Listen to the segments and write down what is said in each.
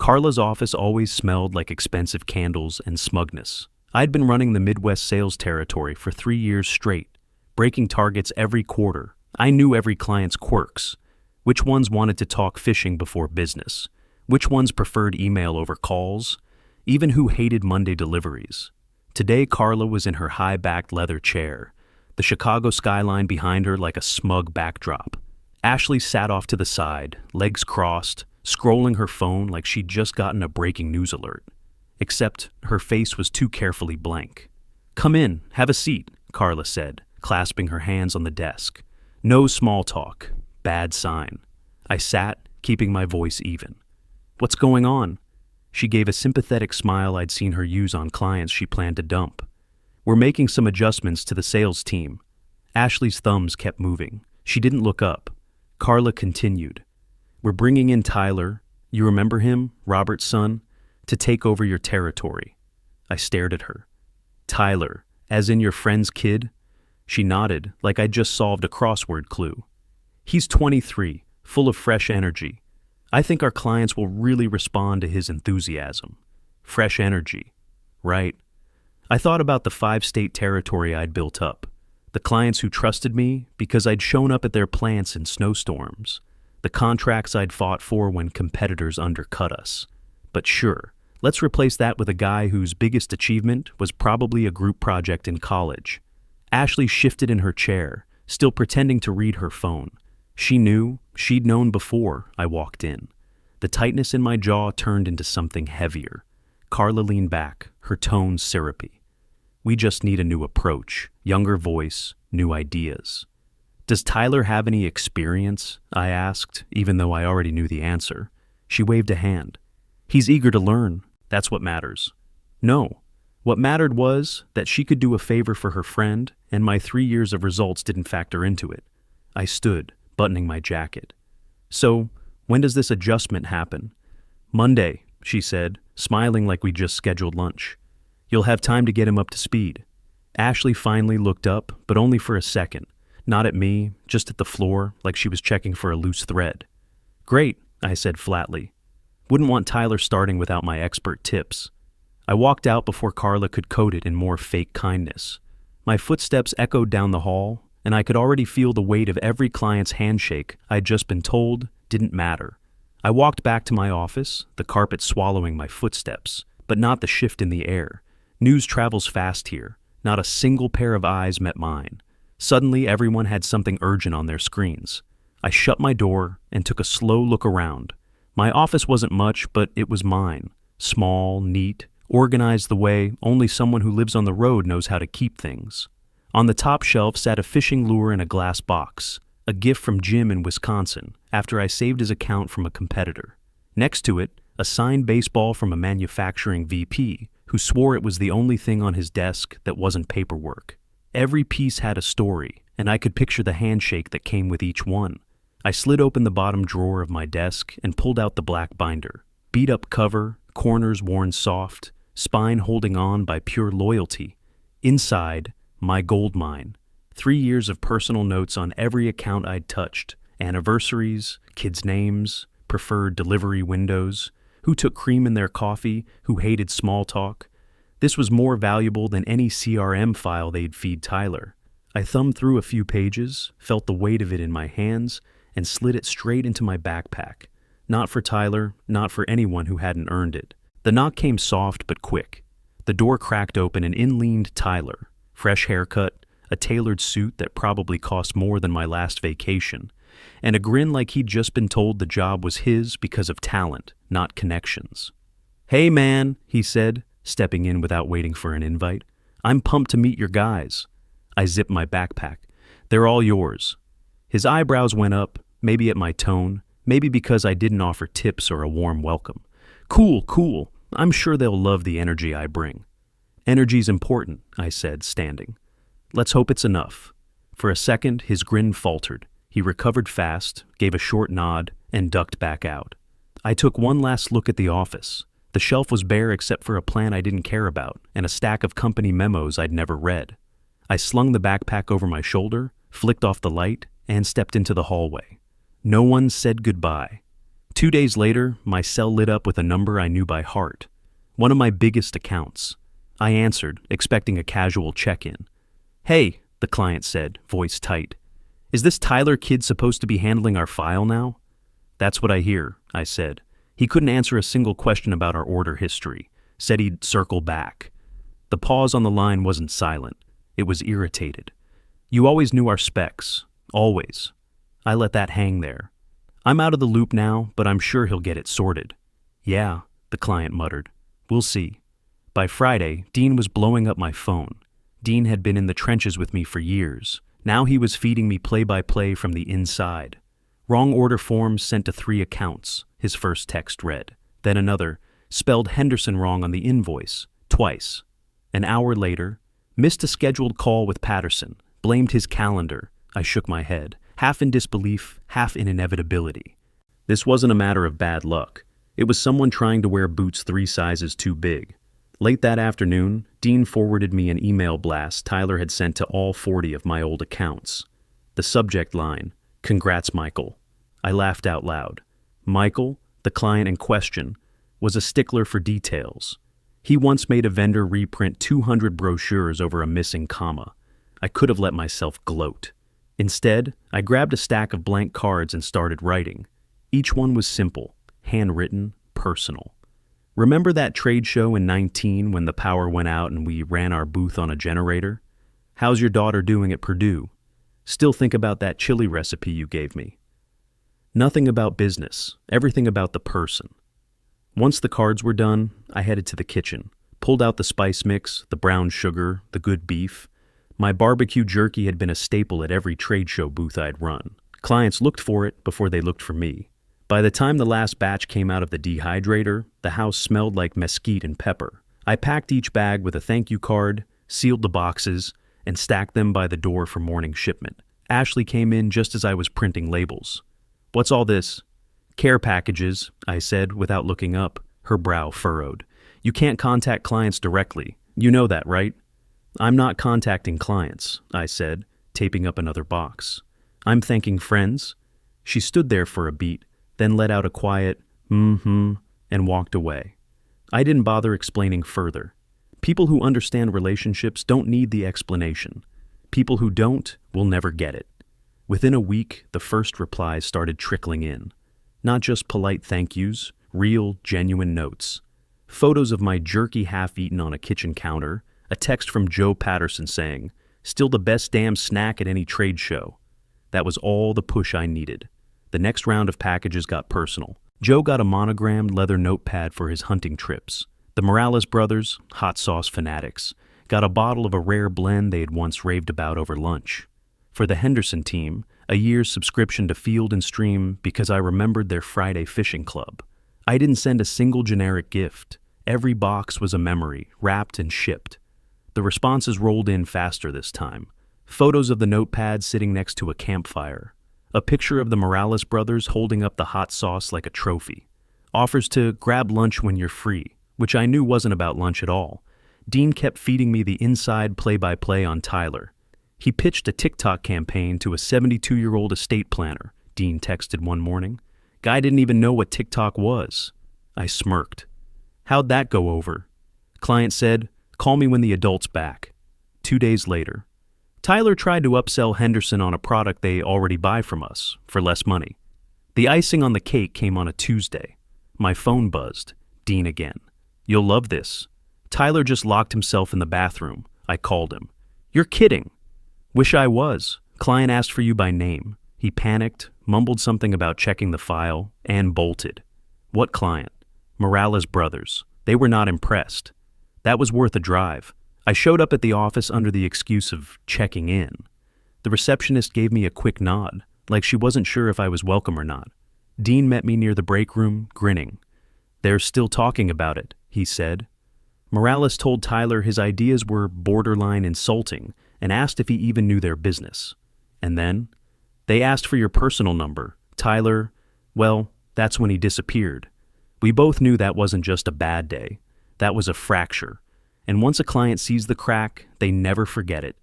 Carla's office always smelled like expensive candles and smugness. I'd been running the Midwest sales territory for 3 years straight, breaking targets every quarter. I knew every client's quirks. Which ones wanted to talk fishing before business? Which ones preferred email over calls? Even who hated Monday deliveries. Today, Carla was in her high-backed leather chair, the Chicago skyline behind her like a smug backdrop. Ashley sat off to the side, legs crossed, scrolling her phone like she'd just gotten a breaking news alert. Except her face was too carefully blank. "Come in, have a seat," Carla said, clasping her hands on the desk. No small talk. Bad sign. I sat, keeping my voice even. "What's going on?" She gave a sympathetic smile I'd seen her use on clients she planned to dump. "We're making some adjustments to the sales team." Ashley's thumbs kept moving. She didn't look up. Carla continued. "We're bringing in Tyler, you remember him, Robert's son, to take over your territory." I stared at her. "Tyler, as in your friend's kid?" She nodded, like I'd just solved a crossword clue. "He's 23, full of fresh energy. I think our clients will really respond to his enthusiasm." Fresh energy. Right. I thought about the 5-state territory I'd built up. The clients who trusted me because I'd shown up at their plants in snowstorms. The contracts I'd fought for when competitors undercut us. But sure, let's replace that with a guy whose biggest achievement was probably a group project in college. Ashley shifted in her chair, still pretending to read her phone. She knew, she'd known before I walked in. The tightness in my jaw turned into something heavier. Carla leaned back, her tone syrupy. "We just need a new approach, younger voice, new ideas." "Does Tyler have any experience?" I asked, even though I already knew the answer. She waved a hand. "He's eager to learn. That's what matters." No. What mattered was that she could do a favor for her friend, and my 3 years of results didn't factor into it. I stood, buttoning my jacket. "So, when does this adjustment happen?" "Monday," she said, smiling like we'd just scheduled lunch. "You'll have time to get him up to speed." Ashley finally looked up, but only for a second. Not at me, just at the floor, like she was checking for a loose thread. "Great," I said flatly. "Wouldn't want Tyler starting without my expert tips." I walked out before Carla could code it in more fake kindness. My footsteps echoed down the hall, and I could already feel the weight of every client's handshake I'd just been told didn't matter. I walked back to my office, the carpet swallowing my footsteps, but not the shift in the air. News travels fast here. Not a single pair of eyes met mine. Suddenly, everyone had something urgent on their screens. I shut my door and took a slow look around. My office wasn't much, but it was mine. Small, neat, organized the way only someone who lives on the road knows how to keep things. On the top shelf sat a fishing lure in a glass box, a gift from Jim in Wisconsin after I saved his account from a competitor. Next to it, a signed baseball from a manufacturing VP who swore it was the only thing on his desk that wasn't paperwork. Every piece had a story, and I could picture the handshake that came with each one. I slid open the bottom drawer of my desk and pulled out the black binder. Beat-up cover, corners worn soft, spine holding on by pure loyalty. Inside, my gold mine. 3 years of personal notes on every account I'd touched. Anniversaries, kids' names, preferred delivery windows, who took cream in their coffee, who hated small talk. This was more valuable than any CRM file they'd feed Tyler. I thumbed through a few pages, felt the weight of it in my hands, and slid it straight into my backpack. Not for Tyler, not for anyone who hadn't earned it. The knock came soft but quick. The door cracked open and in leaned Tyler. Fresh haircut, a tailored suit that probably cost more than my last vacation, and a grin like he'd just been told the job was his because of talent, not connections. "Hey man," he said, stepping in without waiting for an invite. "I'm pumped to meet your guys." I zipped my backpack. "They're all yours." His eyebrows went up, maybe at my tone, maybe because I didn't offer tips or a warm welcome. Cool. I'm sure they'll love the energy I bring." "Energy's important," I said, standing. "Let's hope it's enough." For a second, his grin faltered. He recovered fast, gave a short nod, and ducked back out. I took one last look at the office. The shelf was bare except for a plan I didn't care about and a stack of company memos I'd never read. I slung the backpack over my shoulder, flicked off the light, and stepped into the hallway. No one said goodbye. 2 days later, my cell lit up with a number I knew by heart. One of my biggest accounts. I answered, expecting a casual check-in. "Hey," the client said, voice tight. "Is this Tyler kid supposed to be handling our file now?" "That's what I hear," I said. He couldn't answer a single question about our order history. Said he'd circle back. The pause on the line wasn't silent. It was irritated. "You always knew our specs. Always." I let that hang there. "I'm out of the loop now, but I'm sure he'll get it sorted." "Yeah," the client muttered. "We'll see." By Friday, Dean was blowing up my phone. Dean had been in the trenches with me for years. Now he was feeding me play-by-play from the inside. Wrong order forms sent to 3 accounts, his first text read. Then another, spelled Henderson wrong on the invoice, twice. An hour later, missed a scheduled call with Patterson, blamed his calendar. I shook my head, half in disbelief, half in inevitability. This wasn't a matter of bad luck. It was someone trying to wear boots 3 sizes too big. Late that afternoon, Dean forwarded me an email blast Tyler had sent to all 40 of my old accounts. The subject line, "Congrats, Michael." I laughed out loud. Michael, the client in question, was a stickler for details. He once made a vendor reprint 200 brochures over a missing comma. I could have let myself gloat. Instead, I grabbed a stack of blank cards and started writing. Each one was simple, handwritten, personal. "Remember that trade show in 19 when the power went out and we ran our booth on a generator? How's your daughter doing at Purdue? Still think about that chili recipe you gave me?" Nothing about business, everything about the person. Once the cards were done, I headed to the kitchen, pulled out the spice mix, the brown sugar, the good beef. My barbecue jerky had been a staple at every trade show booth I'd run. Clients looked for it before they looked for me. By the time the last batch came out of the dehydrator, the house smelled like mesquite and pepper. I packed each bag with a thank you card, sealed the boxes, and stacked them by the door for morning shipment. Ashley came in just as I was printing labels. "What's all this?" "Care packages," I said without looking up. Her brow furrowed. "You can't contact clients directly. You know that, right?" "I'm not contacting clients," I said, taping up another box. "I'm thanking friends." She stood there for a beat, then let out a quiet, and walked away. I didn't bother explaining further. People who understand relationships don't need the explanation. People who don't will never get it. Within a week, the first replies started trickling in. Not just polite thank yous, real, genuine notes. Photos of my jerky half-eaten on a kitchen counter, a text from Joe Patterson saying, "Still the best damn snack at any trade show." That was all the push I needed. The next round of packages got personal. Joe got a monogrammed leather notepad for his hunting trips. The Morales brothers, hot sauce fanatics, got a bottle of a rare blend they had once raved about over lunch. For the Henderson team, a year's subscription to Field and Stream because I remembered their Friday fishing club. I didn't send a single generic gift. Every box was a memory, wrapped and shipped. The responses rolled in faster this time. Photos of the notepad sitting next to a campfire. A picture of the Morales brothers holding up the hot sauce like a trophy. Offers to grab lunch when you're free, which I knew wasn't about lunch at all. Dean kept feeding me the inside play-by-play on Tyler. He pitched a TikTok campaign to a 72-year-old estate planner, Dean texted one morning. Guy didn't even know what TikTok was. I smirked. "How'd that go over?" Client said, "Call me when the adult's back." 2 days later. Tyler tried to upsell Henderson on a product they already buy from us, for less money. The icing on the cake came on a Tuesday. My phone buzzed. Dean again. "You'll love this. Tyler just locked himself in the bathroom." I called him. "You're kidding." "Wish I was. Client asked for you by name." He panicked, mumbled something about checking the file, and bolted. "What client?" "Morales brothers. They were not impressed." That was worth a drive. I showed up at the office under the excuse of checking in. The receptionist gave me a quick nod, like she wasn't sure if I was welcome or not. Dean met me near the break room, grinning. "They're still talking about it," he said. Morales told Tyler his ideas were borderline insulting and asked if he even knew their business. And then, "They asked for your personal number." Tyler, well, that's when he disappeared. We both knew that wasn't just a bad day. That was a fracture. And once a client sees the crack, they never forget it.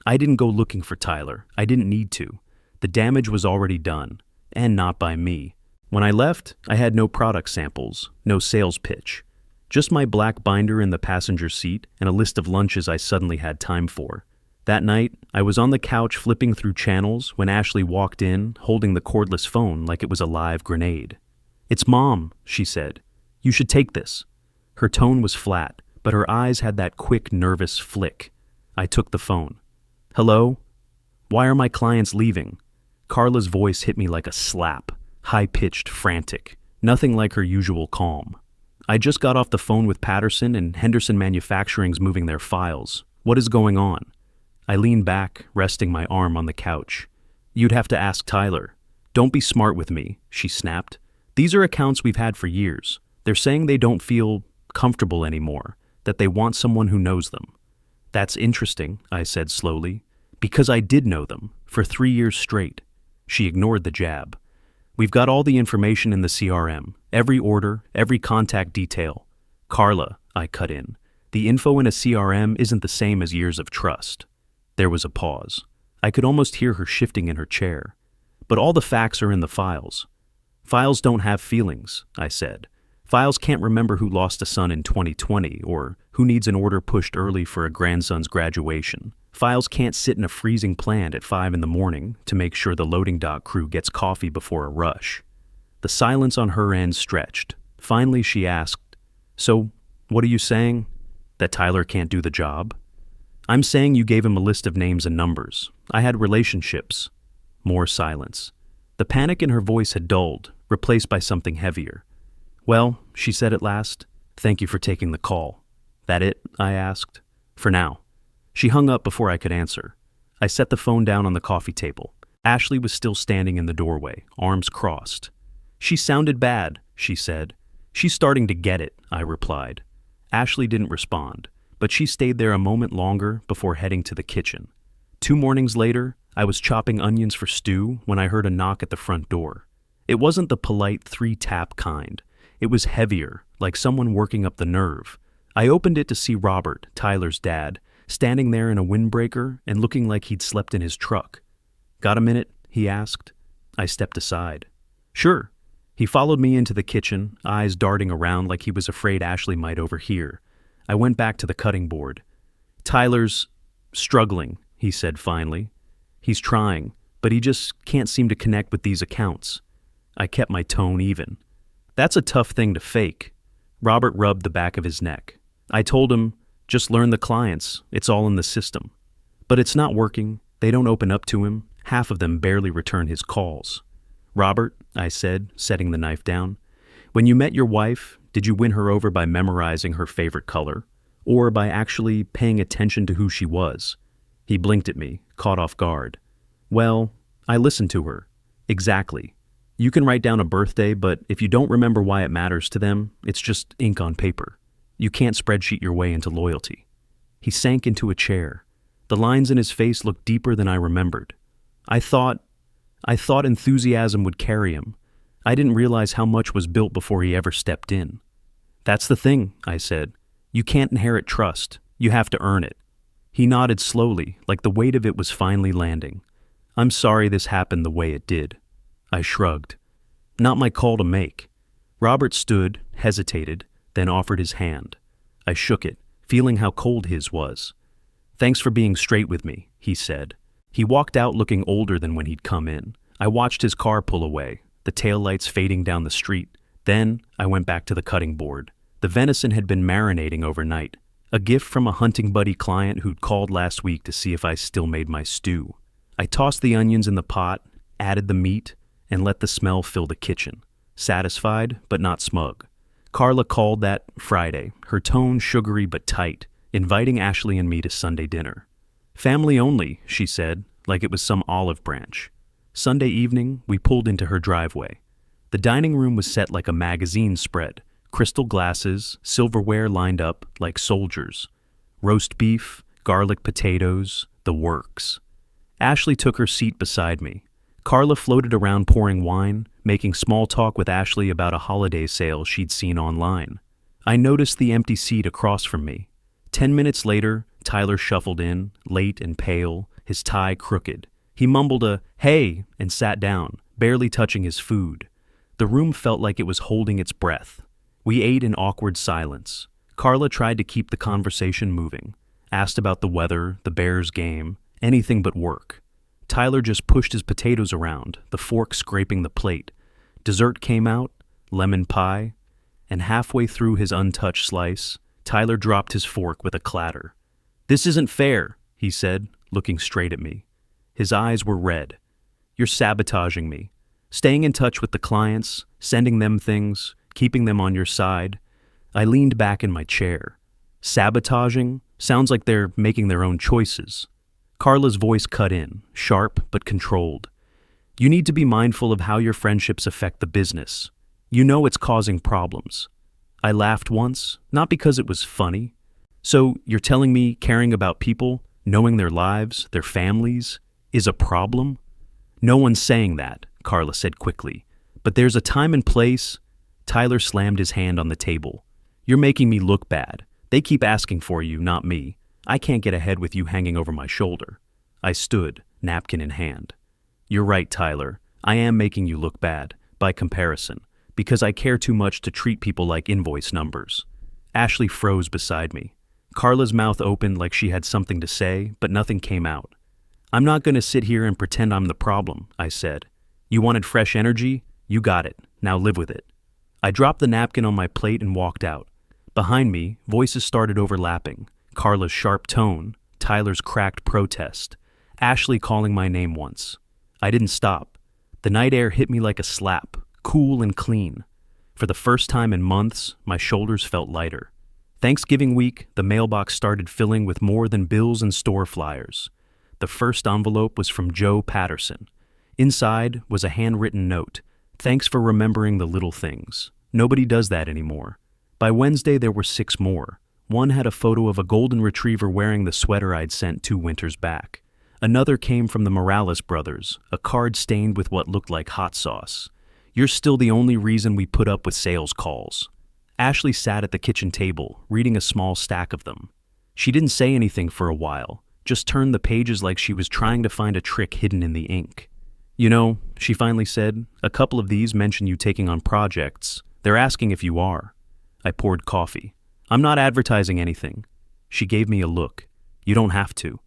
I didn't go looking for Tyler. I didn't need to. The damage was already done, and not by me. When I left, I had no product samples, no sales pitch. Just my black binder in the passenger seat and a list of lunches I suddenly had time for. That night, I was on the couch flipping through channels when Ashley walked in, holding the cordless phone like it was a live grenade. "It's Mom," she said. "You should take this." Her tone was flat, but her eyes had that quick, nervous flick. I took the phone. "Hello? Why are my clients leaving?" Carla's voice hit me like a slap, high-pitched, frantic, nothing like her usual calm. "I just got off the phone with Patterson and Henderson Manufacturing's moving their files. What is going on?" I leaned back, resting my arm on the couch. "You'd have to ask Tyler." "Don't be smart with me," she snapped. "These are accounts we've had for years. They're saying they don't feel comfortable anymore, that they want someone who knows them." "That's interesting," I said slowly, "because I did know them, for 3 years straight." She ignored the jab. "We've got all the information in the CRM, every order, every contact detail." "Carla," I cut in, "the info in a CRM isn't the same as years of trust." There was a pause. I could almost hear her shifting in her chair. "But all the facts are in the files." "Files don't have feelings," I said. "Files can't remember who lost a son in 2020 or who needs an order pushed early for a grandson's graduation. Files can't sit in a freezing plant at 5 in the morning to make sure the loading dock crew gets coffee before a rush." The silence on her end stretched. Finally, she asked, "So, what are you saying? That Tyler can't do the job?" "I'm saying you gave him a list of names and numbers. I had relationships." More silence. The panic in her voice had dulled, replaced by something heavier. "Well," she said at last, "thank you for taking the call." "That it?" I asked. "For now." She hung up before I could answer. I set the phone down on the coffee table. Ashley was still standing in the doorway, arms crossed. "She sounded bad," she said. "She's starting to get it," I replied. Ashley didn't respond, but she stayed there a moment longer before heading to the kitchen. 2 mornings later, I was chopping onions for stew when I heard a knock at the front door. It wasn't the polite 3-tap kind. It was heavier, like someone working up the nerve. I opened it to see Robert, Tyler's dad, standing there in a windbreaker and looking like he'd slept in his truck. "Got a minute?" he asked. I stepped aside. "Sure." He followed me into the kitchen, eyes darting around like he was afraid Ashley might overhear. I went back to the cutting board. "Tyler's struggling," he said finally. "He's trying, but he just can't seem to connect with these accounts." I kept my tone even. "That's a tough thing to fake." Robert rubbed the back of his neck. I told him, "Just learn the clients. It's all in the system." "But it's not working. They don't open up to him. Half of them barely return his calls." "Robert," I said, setting the knife down, "when you met your wife, did you win her over by memorizing her favorite color, or by actually paying attention to who she was?" He blinked at me, caught off guard. "Well, I listened to her." "Exactly. You can write down a birthday, but if you don't remember why it matters to them, it's just ink on paper. You can't spreadsheet your way into loyalty." He sank into a chair. The lines in his face looked deeper than I remembered. I thought enthusiasm would carry him. I didn't realize how much was built before he ever stepped in. "That's the thing," I said. "You can't inherit trust. You have to earn it." He nodded slowly, like the weight of it was finally landing. "I'm sorry this happened the way it did." I shrugged. "Not my call to make." Robert stood, hesitated, then offered his hand. I shook it, feeling how cold his was. "Thanks for being straight with me," he said. He walked out looking older than when he'd come in. I watched his car pull away, the taillights fading down the street. Then I went back to the cutting board. The venison had been marinating overnight, a gift from a hunting buddy client who'd called last week to see if I still made my stew. I tossed the onions in the pot, added the meat, and let the smell fill the kitchen. Satisfied, but not smug. Carla called that Friday, her tone sugary but tight, inviting Ashley and me to Sunday dinner. "Family only," she said, like it was some olive branch. Sunday evening, we pulled into her driveway. The dining room was set like a magazine spread, crystal glasses, silverware lined up like soldiers. Roast beef, garlic potatoes, the works. Ashley took her seat beside me. Carla floated around pouring wine, making small talk with Ashley about a holiday sale she'd seen online. I noticed the empty seat across from me. 10 minutes later, Tyler shuffled in, late and pale, his tie crooked. He mumbled a "hey" and sat down, barely touching his food. The room felt like it was holding its breath. We ate in awkward silence. Carla tried to keep the conversation moving, asked about the weather, the Bears game, anything but work. Tyler just pushed his potatoes around, the fork scraping the plate. Dessert came out, lemon pie, and halfway through his untouched slice, Tyler dropped his fork with a clatter. "This isn't fair," he said, looking straight at me. His eyes were red. "You're sabotaging me. Staying in touch with the clients, sending them things, keeping them on your side." I leaned back in my chair. Sabotaging? Sounds like they're making their own choices. Carla's voice cut in, sharp but controlled. "You need to be mindful of how your friendships affect the business. You know it's causing problems." I laughed once, not because it was funny. "So you're telling me caring about people, knowing their lives, their families, is a problem?" "No one's saying that," Carla said quickly. "But there's a time and place." Tyler slammed his hand on the table. "You're making me look bad. They keep asking for you, not me. I can't get ahead with you hanging over my shoulder." I stood, napkin in hand. "You're right, Tyler. I am making you look bad, by comparison, because I care too much to treat people like invoice numbers." Ashley froze beside me. Carla's mouth opened like she had something to say, but nothing came out. "I'm not going to sit here and pretend I'm the problem," I said. "You wanted fresh energy? You got it. Now live with it." I dropped the napkin on my plate and walked out. Behind me, voices started overlapping. Carla's sharp tone, Tyler's cracked protest, Ashley calling my name once. I didn't stop. The night air hit me like a slap, cool and clean. For the first time in months, my shoulders felt lighter. Thanksgiving week, the mailbox started filling with more than bills and store flyers. The first envelope was from Joe Patterson. Inside was a handwritten note. "Thanks for remembering the little things. Nobody does that anymore." By Wednesday, there were 6 more. One had a photo of a golden retriever wearing the sweater I'd sent 2 winters back. Another came from the Morales brothers, a card stained with what looked like hot sauce. "You're still the only reason we put up with sales calls." Ashley sat at the kitchen table, reading a small stack of them. She didn't say anything for a while, just turned the pages like she was trying to find a trick hidden in the ink. "You know," she finally said, "a couple of these mention you taking on projects. They're asking if you are." I poured coffee. "I'm not advertising anything." She gave me a look. "You don't have to."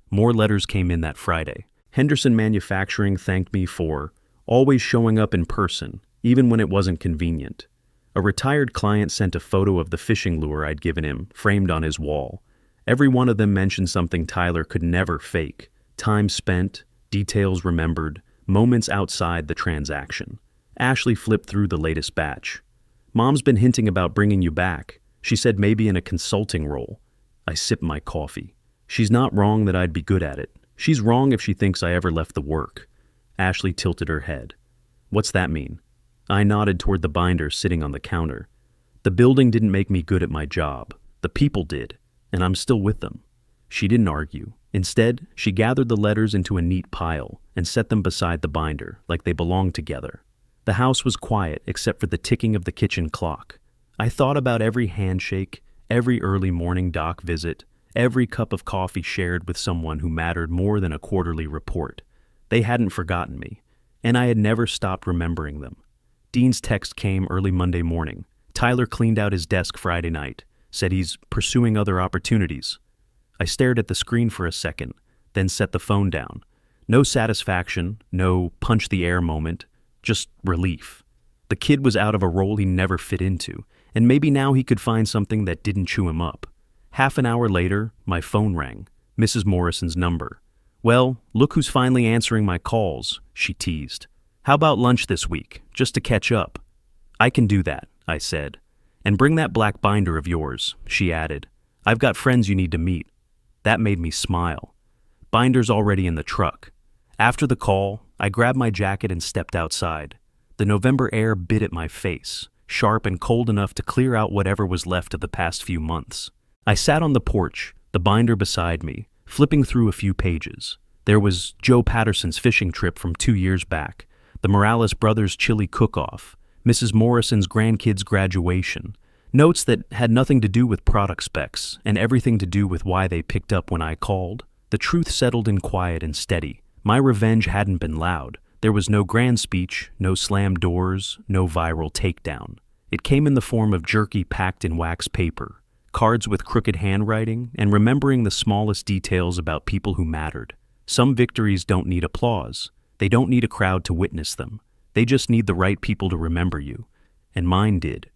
More letters came in that Friday. Henderson Manufacturing thanked me for always showing up in person, even when it wasn't convenient. A retired client sent a photo of the fishing lure I'd given him, framed on his wall. Every one of them mentioned something Tyler could never fake. Time spent, details remembered, moments outside the transaction. Ashley flipped through the latest batch. "Mom's been hinting about bringing you back. She said maybe in a consulting role." I sipped my coffee. "She's not wrong that I'd be good at it. She's wrong if she thinks I ever left the work." Ashley tilted her head. "What's that mean?" I nodded toward the binder sitting on the counter. "The building didn't make me good at my job. The people did, and I'm still with them." She didn't argue. Instead, she gathered the letters into a neat pile and set them beside the binder, like they belonged together. The house was quiet except for the ticking of the kitchen clock. I thought about every handshake, every early morning doc visit, every cup of coffee shared with someone who mattered more than a quarterly report. They hadn't forgotten me, and I had never stopped remembering them. Dean's text came early Monday morning. Tyler cleaned out his desk Friday night, said he's pursuing other opportunities. I stared at the screen for a second, then set the phone down. No satisfaction, no punch the air moment, just relief. The kid was out of a role he never fit into, and maybe now he could find something that didn't chew him up. Half an hour later, my phone rang, Mrs. Morrison's number. "Well, look who's finally answering my calls," she teased. "How about lunch this week, just to catch up?" "I can do that," I said. "And bring that black binder of yours," she added. "I've got friends you need to meet." That made me smile. Binder's already in the truck. After the call, I grabbed my jacket and stepped outside. The November air bit at my face, sharp and cold enough to clear out whatever was left of the past few months. I sat on the porch, the binder beside me, flipping through a few pages. There was Joe Patterson's fishing trip from 2 years back, the Morales brothers' chili cook-off, Mrs. Morrison's grandkids' graduation, notes that had nothing to do with product specs and everything to do with why they picked up when I called. The truth settled in quiet and steady. My revenge hadn't been loud. There was no grand speech, no slammed doors, no viral takedown. It came in the form of jerky packed in wax paper, cards with crooked handwriting, and remembering the smallest details about people who mattered. Some victories don't need applause. They don't need a crowd to witness them. They just need the right people to remember you. And mine did.